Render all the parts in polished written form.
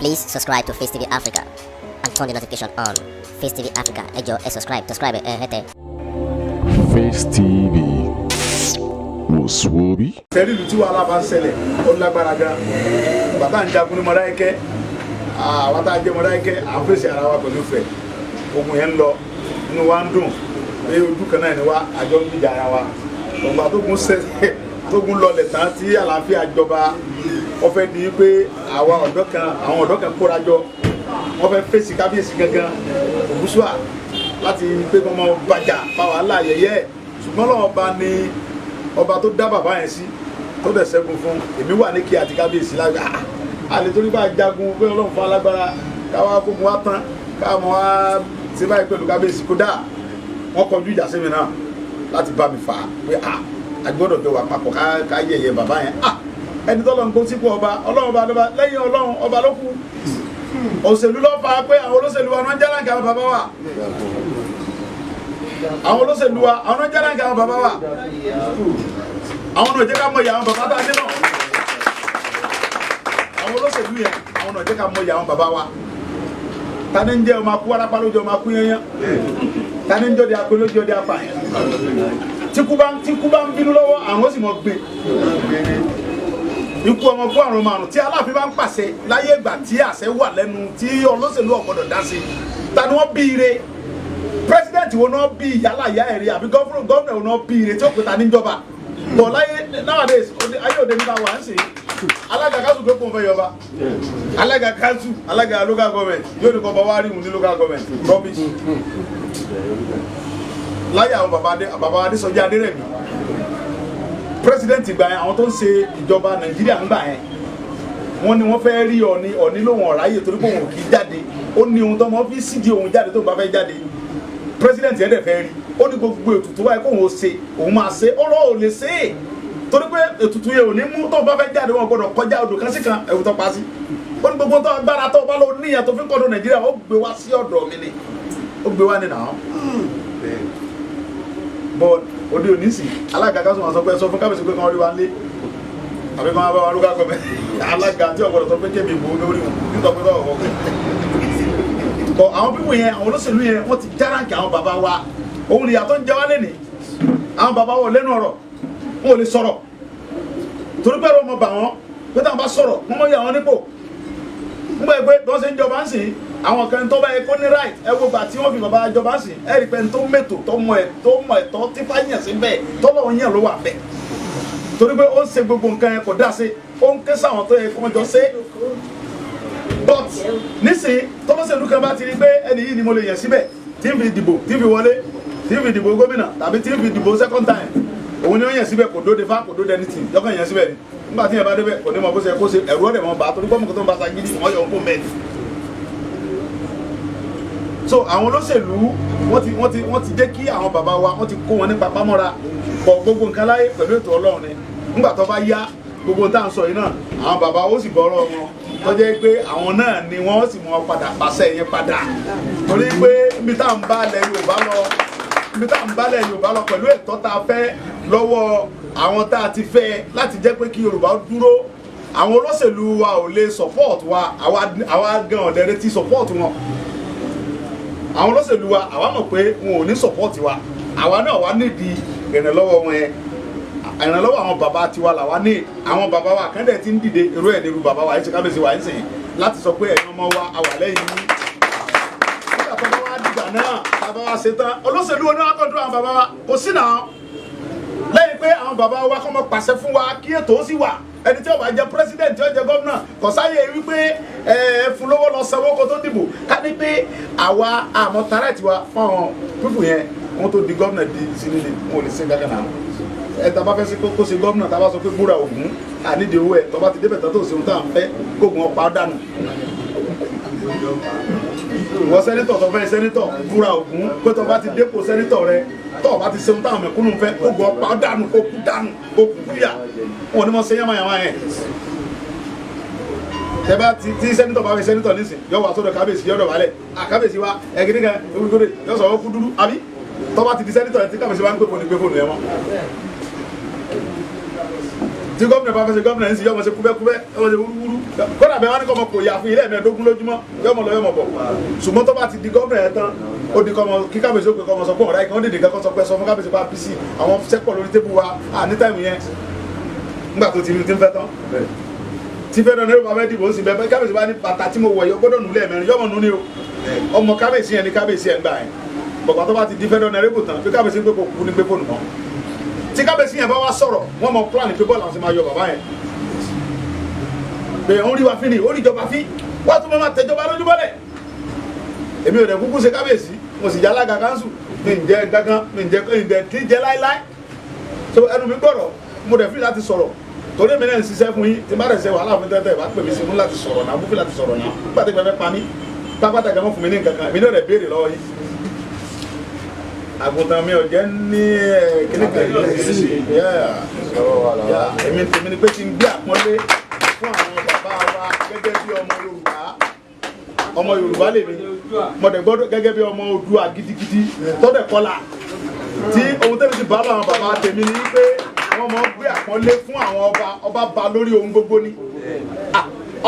Please subscribe to Face TV Africa and turn the notification on. Face TV Africa, ẹ jọ̀ọ́ ẹ subscribe, hete. Face TV was Swoby. Tẹ́lí ìlú tí wàhálà bá ń ṣẹlẹ̀ ó lágbára gan. Bàtà ń jagun ní Mọdákẹ́kẹ́, àwọn tá a jẹ́ Mọdákẹ́kẹ́ à ń fèsì ara wa pẹ̀lú ìfẹ́. Ogun yẹn ń lọ, inú wa ń dùn, pé ojú kan náà ni wá àjọ ń gbìjà ara wa. Ọgbà tó gún lọlẹ̀ tán tí àlàáfíà jọba, wọ́n fẹ́ di pé àwọn ọ̀dọ́ kan kóra jọ, wọ́n fẹ́ fèsì kábíyèsí gangan, Ògúnṣúà láti pé kí wọ́n máa bàjá fáwọn aláyẹyẹ. Ṣùgbọ́n lọ́wọ́ bá ní ọba tó dá bàbá yẹn sí tó dẹ̀ ṣẹ́gun fún èmi wà ní kí àti kábíyèsí lágbà àlè torí bá jagun pé ọlọ́run fún alágbára káwá kógun wá tán káwọn wá ṣe báyìí pẹ̀lú kábíyèsí kódà wọ́n kọjú ìjà sí mi náà láti bá mi fà á pé àgbọ́dọ̀ bẹ̀ wà papọ̀ ká yẹ̀yẹ̀ bàbá yẹn ẹni tó lọ ń kó sípò ọba ọlọ́run ọba lọ́ba lẹ́yìn ọlọ́run ọba ló kù òṣèlú ló fà á pé àwọn olóṣèlú wa náà jẹ́rán kí bàbá wa àwọn olóṣèlú wa àwọn náà jẹ́rán kí bàbá wa àwọn náà jẹ́ ká mọ̀ ìyá àwọn bàbá tá a dé náà àwọn olóṣèlú yẹn àwọn náà jẹ́ ká mọ̀ ìyá àwọn bàbá wa tani ń jẹ́ ọmọ akú warapa lójú ọmọ akú yẹn tani ń jọ́ di akú lójú ọdí apá yẹn tí kú bá ń bínú lọ́wọ́ àwọn sì mọ̀ gbé ikú ọmọ kú àrùn márùn tí aláàfin bá ń pàṣẹ láyé ìgbà tí àṣẹ wà lẹ́nu tí olóṣèlú ọ̀gbọ́dọ̀ dá sí tani wọ́n bí ire president wo náà bí yálà ìyá ẹ̀rí àbí gọ́ọ̀nà wo náà bí ire tí ó pè ta níjọba bọ̀ láyé nowadays ayé òde nípa wà ń sè alága kanṣu pé kò ń fẹ́ yọba alága kanṣu alága local government yóò ní kọ́ bá wá rí mu ní local government rubbish láyé àwọn bàbá Adésọjí Adérẹ̀mí president ìgbà yẹn àwọn tó ń ṣe ìjọba Nàìjíríà ń gbà yẹn wọ́n ní wọ́n fẹ́ rí Ọọ̀ni lóhùn ọ̀ráyè torí pé òun kì í jáde ó ní ohun tó mọ́ fi sídìí òun jáde tó bá fẹ́ jáde president yẹn dẹ̀ fẹ́ rí ó ní gbogbo ètùtù wáyé kó òun ṣe òun máa ṣe ó lọ́wọ́ ò lè ṣe é torí pé ètùtù yẹn ò ní mú tó bá fẹ́ jáde wọn gbọdọ̀ kọjá odò kan sí kan ẹ̀wù tó pa sí ó ní gbogbo tó agbára tó bá lọ níyàn tó fi kọ́dọ̀ Nàìjíríà ó gbé wá sí ọ̀dọ̀ mi ni ó gbé wá nínú àwọn bọ́ òde òní sì alága kan sọ pé sọ fún kábíyèsí pé kàn rí wa lé àbí kàn bá wa lókà gọbẹ alága tí ọ̀gbọ̀dọ̀ sọ pé kébì ìbò lórí wọn nítorí pé báwọn wọ́n bọ̀ àwọn pípò yẹn àwọn olóṣèlú yẹn wọ́n ti járáǹkì àwọn bàbá wa òun ìyà tó ń jẹ wá lẹ́nìí àwọn bàbá wọn lẹ́nu ọ̀rọ̀ wọn ò lè sọ̀rọ̀ torí pé ọmọ bà wọn pé táwọn bá sọ̀rọ̀ wọ́n mọ̀ yà wọn nípò nígbà pé bí wọ́n ṣe ń jọba ń sìn àwọn kan tó bá yẹ kó ní right ẹ wo gbà tí wọ́n fi bàbá jọba ń sìn ẹ rí pé tó mẹ́tò tó mọ ẹ̀tọ́ tí fáyàn sí bẹ́ẹ̀ tọ́lọ̀ yẹn ló wà bẹ́ẹ̀ torí pé ó ń ṣe gbogbo nǹkan yẹn kò dá sí ó ń ké sáwọn tó yẹ kó jọ ṣe but nísìnyí tọ́lọ́sẹ̀lú kan bá ti rí pé ẹni yìí ni mo lè yàn síbẹ̀ tí ń fi dìbò tí ń fi wọlé tí ń fi dìbò gómìnà tàbí tí ń fi dìbò second time òun ni ó yàn síbẹ̀ kò dóde fá kò dóde anything lọ́kàn yàn síbẹ̀ ni nígbà tí yẹn bá débẹ̀ kò ní mọ bó ṣe kó ṣe ẹ̀rú ọ̀dẹ̀ mọ́ bá torí pọ́nmù kó tó ń bá sagídí wọ́n yọ ọkọ̀ mẹ́rin. So àwọn olóṣèlú wọ́n ti jẹ́ kí àwọn bàbá wa wọ́n ti kó wọn ní papámọ́ra bọ̀ gbogbo nǹkan láyé pẹ̀lú ètò Ọlọ́run ni nígbà tó bá yá gbogbo tá à ń sọ yìí náà àwọn bàbá ó sì bọ́rọ̀ wọn tó jẹ́ pé àwọn náà ni wọ́n sì mọ padà pàṣẹ yẹn padà torí pé ibi tá à ń bá ilẹ̀ Yorùbá lọ pẹ̀lú ẹ̀tọ́ tá a fẹ́ lọ́wọ́ àwọn tá a ti fẹ́ láti jẹ́ pé kí Yorùbá dúró àwọn olóṣèlú wa ò lè support wa àwa gan ọ̀dẹ̀rẹ̀ ti support wọn àwọn olóṣèlú wa àwa mọ̀ pé wọn ò ní support wa àwa náà wá nídìí ìrànlọ́wọ́ wọn yẹn ìrànlọ́wọ́ àwọn bàbá tiwa làwa ní àwọn bàbá wa kẹ́ndẹ̀ tí ń dìde irú ẹ̀ nílùú bàbá wa ẹ̀ ṣe kábíyèsí wa ẹ̀ sìn láti sọ pé ẹ̀yin ọmọ wa àwà lẹ́yìn yín nígbà tó bá wá dìgbà náà bàbá wa ṣe tán olóṣèlú oní wa kọ́ńtúrò àwọn bàbá wa kò sí náà lẹ́yìn pé àwọn bàbá wa kọ́ mọ́ pàṣẹ fún wa kí ètò ó sì wà ẹni tí ó bá jẹ president tí ó jẹ gómìnà kò sáyé wípé fún lówó lọ sanwó kó tó dìbò ká ní pé àwa àmọ́ tààrà tiwa fún àwọn pípù yẹn wọ́n tó di gómìnà di sínú ni wọn ò lè ṣe gángan náà ẹ tá a bá fẹ́ sí kó ṣe gómìnà tá a bá sọ pé búra ògún ànídìí owó ẹ tó bá ti débẹ̀ tó ṣe ohun tá à ń fẹ́ kóògùn ọ̀pá dànù ìwọ sẹ́nitọ̀ tó fẹ́ sẹ́nitọ̀ búra ògún pé tó bá ti dépò sẹ́nitọ̀ rẹ tó bá ti ṣe ohun táwọn mẹ̀kúnnù fẹ́ kóògùn ọ̀pá dànù kó kú kúyà wọn ni mo ṣe yánmayàmá yẹn tẹ́bá tí sẹ́nitọ̀ bá fẹ́ sẹ́nitọ̀ nísìn yọ wà sọ́dọ̀ kábíyèsí yọ̀dọ̀ wálẹ̀ kábíyèsí wa ẹ̀gídí kan ewúgbọ́dọ̀ yọ sọ̀rọ̀ kú dúdú àbí tó bá ti di sẹ́nitọ̀ tí kábíyèsí wa ń pè fóònù ẹ̀ mọ́ tí gómìnà bá fẹ́ ṣe gómìnà ní sí yọmọ ṣe kúbẹ́kúbẹ́ yọmọ ṣe wúrúwúrú kódà bẹ́ẹ̀ wá ní kọ́mọ kò yà fún ilé ẹ̀mẹ́ẹ̀dógún lójúmọ́ yọmọ lọ yọmọ bọ̀ ṣùgbọ́n tó bá ti di gómìnà yẹn tán ó di kọ́mọ kí kábíyèsí ó pe kọ́mọ sọ pé ọ̀rá ìkan ó dìde kẹ́kọ́ sọ pé sọ fún kábíyèsí pa pc àwọn sẹ́pọ̀ lórí tébù wa ní táìmù yẹn nígbà tó ti rí ti ń fẹ́ tán tí fẹ́ dán ní yorùbá fẹ́ dìbò ó sì bẹ́ẹ̀ kábíyèsí bá ní bàtà tí mo wọ̀ yọ gbọ́dọ̀ nulẹ̀ mẹ́rin yọmọ nu ni o ọmọ kábíyèsí yẹn ni kábíyèsí yẹn gbà yẹn bọ̀gbà tó bá ti di fẹ́ dán ní erébù tán pé kábíyèsí pé kò kú ní pé fóònù mọ́ tí kábíyèsí yẹn bá wá sọ̀rọ̀ wọ́n mọ plan pé bọ́ọ̀lù àwọn ti máa yọ bàbá yẹn pé òun rí wa fín ni ó rí ìjọba fín wọ́n tún máa tẹ̀jọba lójú bọ́lẹ̀ èmi ò dẹ̀ kúkú ṣe kábíyèsí mo sì jẹ́ alága kánsù mi ń jẹ́ gángan mi ń jẹ́ kí ń jẹ́ láíláí so ẹnu mi gbọ́dọ̀ mo dẹ̀ fi láti sọ̀rọ̀ torí mi náà ń ṣiṣẹ́ fún yín tí bá dẹ̀ ṣe wàhálà fún tẹ́tẹ́ bá pè mí sí mú láti sọ̀rọ̀ náà mú fi láti sọ̀rọ̀ náà nígbà tí pẹ́pẹ́ pa mí pápátá gẹ́gẹ́ fún mi ní nǹkan kan èmi náà dẹ̀ béèrè lọ́wọ́ yín àgùntàn mi ò jẹ́ ní kíní kan èmi ni pé kí n gbé àpọ́nlé fún àwọn bàbá wa gẹ́gẹ́ bí ọmọ Yorùbá lèmi mo dẹ̀ gbọ́dọ̀ gẹ́gẹ́ bí ọmọ Oòduà gidigidi tọ́dẹ̀ kọ́lá tí ohun tẹ́lẹ̀ ti bá àwọn bàbá tèmi ni pé wọ́n mọ̀ gbé àpọ́nlé fún àwọn ọba ba lórí ohun gbogbo ni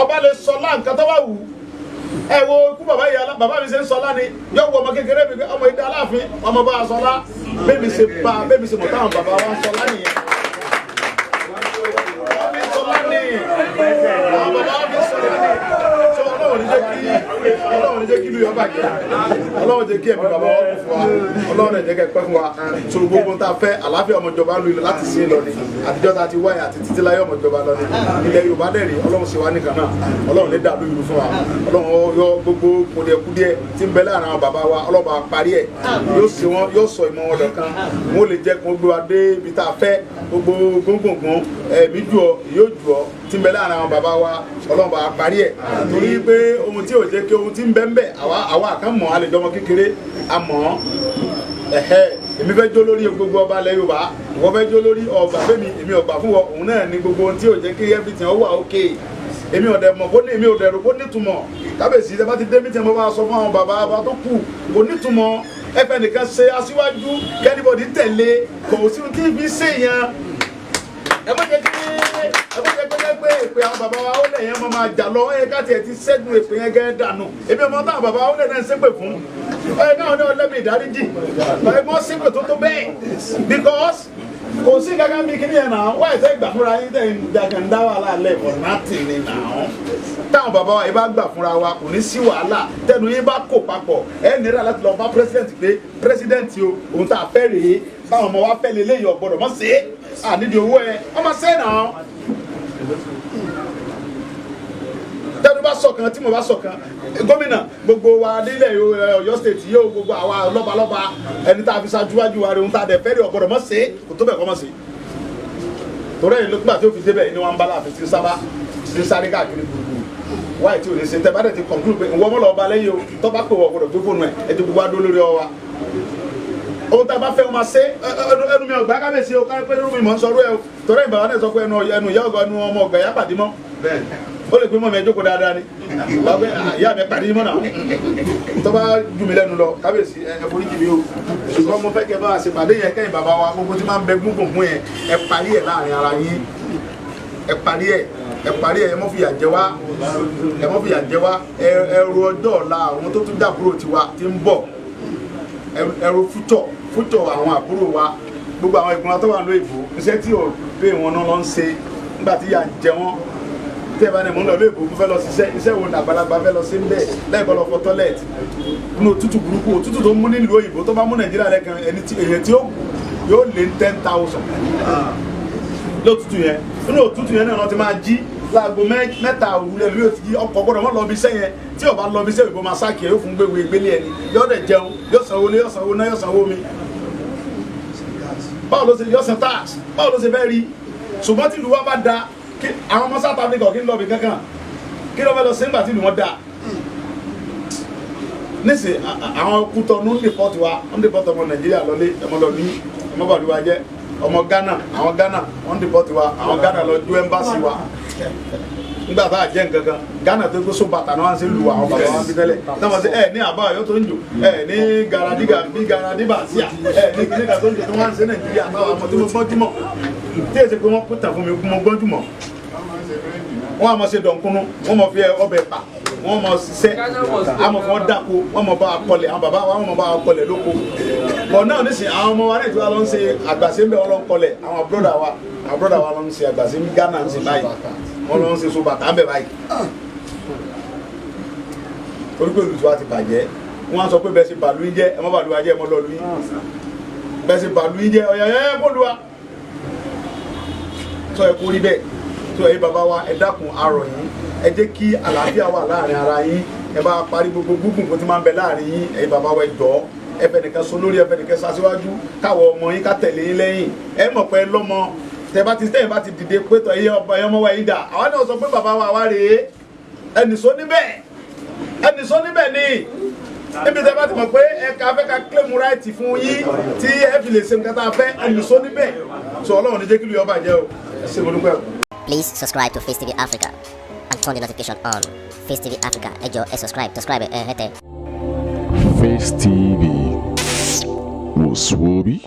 ọba lè sọ láǹkan tó bá wù ẹ wo kú bàbá yìí bàbá mi ṣe ń sọlá ni yóò wọ ọmọ kékeré mi ọmọ ìdá Aláàfin ọmọ bá a sọlá bẹ́ẹ̀ mi ṣe mọ̀ táwọn bàbá wa ń sọlá nìyẹn sọlá ni àwọn bàbá wa fi sọlá ni sọ Ọlọ́run ní jẹ́ kí ìlú yọ bàjẹ́ Ọlọ́run jẹ́ kí ẹ̀mí bàbá wa kú fún wa Ọlọ́run jẹ́ kẹ́ pẹ́ fún wa so gbogbo tá a fẹ́ àlàáfíà ọmọjọba lu ilẹ̀ láti sí lọ ni àtijọ́ tá a ti wáyé àti títí láyé ọmọjọba lọ ni ilẹ̀ Yorùbá dẹ̀ rí Ọlọ́run sì wá nìkan náà Ọlọ́run ní dàlú ìlú fún wa Ọlọ́run yọ gbogbo kùdìẹ̀kùdìẹ̀ tí ń bẹ láàrin àwọn bàbá wa Ọlọ́run bá parí ẹ̀ yóò sọ ìmọ̀ wọn dọ̀kan wọn ò lè jẹ́ kó gbé wa dé ibi tá a fẹ́ gbogbo gbóngbòngbòn ẹ̀mí jù ọ yóò jù ọ tí ń bẹ láàrin àwọn bàbá wa Ọlọ́run bá parí ẹ̀ torí pé ohun tí ò jẹ́ kí ohun tí ń bẹ ń bẹ àwa àkànmọ́ àlejòmọ́ kékeré àmọ́ èmi fẹ́ jó lórí gbogbo ọba ilẹ̀ Yorùbá ìwọ fẹ́ jó lórí ọgbà fẹ́mi èmi ọgbà fún wọn òun náà ní gbogbo ohun tí ò jẹ́ kí everything ó wà okay èmi ò dẹ̀ mọ̀ kó ní èmi ò dẹ̀ rò kó nítumọ̀ kábíyèsí ẹ bá ti dé mítẹ̀ mo bá sọ fún àwọn bàbá tó kù kò nítumọ̀ ẹfẹ̀ nìkan ṣe aṣíwájú kẹ́nìbọ̀dì tẹ̀lé kò sí ohun tí ì fi ṣèyàn ẹ má jẹ́ pé èpè àwọn bàbá wa ó lè yẹn mọ́ máa jà lọ ẹ ká tiẹ̀ ti ṣẹ́gun èpè yẹn gẹ́gẹ́ dànù èmi ọmọ táwọn bàbá wa ó lè náà ṣépè fún ẹ náà ní ọlẹ́mì ìdáríjì ẹ mọ́ ṣépè tó bẹ́ẹ̀ because kò sí gángan bí kíní yẹn náà wáyé tẹ́ gbà fúnra yín tẹ́ ń dá wàhálà lẹ̀ for nothing ni náà táwọn bàbá wa yìí bá gbà fúnra wa kò ní sí wàhálà tẹnu yín bá kó papọ̀ ẹ nira láti lọ bá president pé president o òun tá a fẹ́ rèé báwọn ọmọ wa fẹ́ lé léyìn ọ̀gbọ́dọ̀ mọ̀ sí ànídìí owó ẹ ọmọ sẹ́yìn náà tẹnu bá sọ̀kan tí mo bá sọ̀kan gómìnà gbogbo wa nílẹ̀ Ọ̀yọ́ state yóò gbogbo àwa lọ́balọ́ba ẹni tá a fi ṣáájúwájú wa rẹ̀ ohun tá a dẹ̀ fẹ́ rí ọ̀gbọ́dọ̀ mọ̀ sí kò tó bẹ̀ kọ́ mọ̀ sí torí ẹ̀yin ló gbà tí ó fi débẹ̀ ni wọ́n ń bá láàfin tí sábà tí sáré káàkiri gbogbo wáyé tí ò lè ṣe tẹ́ bá dẹ̀ ti conclude pé ìwọ́n mọ́ lọ́ọ́ ba lẹ́yìn o tó bá pè wọ́n gbọ́dọ̀ gbé fóònù ẹ̀ ti gbogbo adó lórí ọwa ohun tá a bá fẹ́ ọmọ ṣe ẹnu mi ọgbà kábíyèsí o ká pé ẹnu mi mọ̀ ń sọ̀rọ̀ ẹ o torí ìbàwọ́n náà sọ pé ẹnu ìyá ọgọ ẹnu ọmọ ọgbà yá pàdé mọ́ ó lè pé mọ́ mi ẹjọ́ kó dáadáa ni wàá ìyá mi pàdé mọ́ náà tó bá jù mí lẹ́nu lọ kábíyèsí ẹ forí jì mí o ṣùgbọ́n mo fẹ́ kẹ́ bá a ṣe pàdé yẹn kẹ́yìn bàbá wa gbogbo tí máa ń bẹ gbúngbùngbùn yẹn ẹ parí ẹ̀ láàrin ara yín ẹ parí ẹ̀ ẹ mọ́ fìyà jẹ wá ẹrù ọjọ́ ọ̀la àwọn tó tún dàbúrò tiwa ti ń bọ̀ ẹrù fútọ̀ àwọn àbúrò wa gbogbo àwọn ìgbìmọ̀ tó wà ní ìbò iṣẹ́ tí ò pé wọn náà lọ ń ṣe nígbà tí yà ń jẹ wọn tẹ́ ẹ bá ní mò ń lọ ilé ìbò fẹ́ lọ ṣiṣẹ́ iṣẹ́ wo ní àgbàlagbà fẹ́ lọ sí ń bẹ̀ lẹ́ẹ̀kọ́ lọ fọ tọ́lẹ̀tì nínú òtútù burúkú òtútù tó mú nílùú òyìnbó tó bá mú Nàìjíríà lẹ́kan èyàn tí yóò lé 10,000 lótútù yẹn nínú òtútù yẹn náà wọ́n ti máa jí láago mẹ́ta òwúlẹ̀ lórí òtí ọkọ̀ gbọ́dọ̀ mọ́ lọ bí iṣẹ́ yẹn tí ọba lọ bí iṣẹ́ ìbò máa sáàkì yóò fún gbéwé ìgbélé ẹni yóò dẹ̀ jẹun yóò sanwó lé yóò sanwó náà yóò sanwó mi báwo ló ṣe yóò san tax báwo ló ṣe fẹ́ rí ṣùgbọ́n tí ìlú wa bá da àwọn ọmọ South Africa kí ń lọ bí kankan kí ló fẹ́ lọ sí nígbà tí ìlú wọn da níṣẹ́ àwọn Kútọ̀nù ń dìpọ́tì wa ń dìpọ́tì ọmọ Nàìjíríà lọlé ẹmọlọ́bí ẹmọbàdúrà jẹ́ ọmọ Ghana àwọn Ghana wọ́n dìpọ́tì wa àwọn Ghana lọ ju ẹ́mbásì wa nígbà tá a jẹ́ nǹkan kan Ghana tó gbé so bàtà náà ṣe lu àwọn bàbá wa bí tẹ́lẹ̀ táwọn ṣe ní àbá Ọ̀yọ́ tó ń jò ní garadiba sí à ní kìnìkan tó ń jò tó wá ń ṣe Nàìjíríà táwọn àmọ́ tí mo gbọ́n jímọ̀ tí èsì pé wọ́n pín tàn fún mi kú mọ́ gbọ́njú mọ́ wọ́n á mọ̀ ṣe dọ̀nkúnú wọ́n mọ̀ fi ọbẹ̀ pa wọ́n mọ̀ ṣiṣẹ́ àmọ̀ fún wọn dáko wọ́n mọ̀ bá wa kọlẹ̀ àwọn bàbá wa wọ́n mọ̀ bá wa kọlẹ̀ lóko bọ̀ náà nísìnyí àwọn ọmọ wa náà tí wọ́n lọ ń ṣe àgbàṣe ń bẹ̀ wọ́n lọ ń kọlẹ̀ àwọn bróda wa lọ ń ṣe àgbàṣe ní Ghana ń ṣe báyìí wọ́n lọ ń ṣe sobàtà ń bẹ̀ báyìí torí pé olùtú wa ti bàjẹ́ wọ́n á sọ pé bẹ́ẹ̀ ṣe bàlú yín jẹ́ ẹ mọ́ bàlú wa jẹ́ ẹ mọ́ lọ́ọ̀lù yín bẹ́ẹ̀ ṣe bàlú yín jẹ́ ọ̀yà ẹ mọ́ lu wa sọ ẹ kú rí bẹ́ẹ̀ sọ ẹ bàbá wa ẹ dákun arọ̀ yín ẹ jẹ́ kí àlàáfíà wà láàrin ara yín ẹ bá parí gbogbo gbùngbùn kó ti máa ń bẹ láàrin yín ẹ bàbá wa ẹ jọ̀ọ́ ẹ fẹ́ nìkan so lórí ẹ fẹ́ nìkan ṣaṣíwájú káwọ ọmọ yín ká tẹ̀lé yín lẹ́yìn ẹ mọ̀ pé lọ́mọ tẹ bá ti dìde pé tọ̀ ẹyẹ ọmọ wa yín dà àwọn náà sọ pé bàbá wa wá rèé ẹnìṣó níbẹ̀ ni níbi tẹ bá ti mọ̀ pé ẹ̀ka fẹ́ ká claim right fún yín tí ẹ fi lè ṣe nǹkan tá a fẹ́ ẹnìṣó níbẹ̀ sọ ọlọ́run ní jẹ́ kí ló yọ bàjẹ́ o ẹ ṣe mo dúpẹ́ o. Please subscribe to Face TV Africa and turn the notification on. Face TV Africa, ẹ jọ̀ọ́ ẹ subscribe hẹ́tẹ̀. Face TV was Swoby.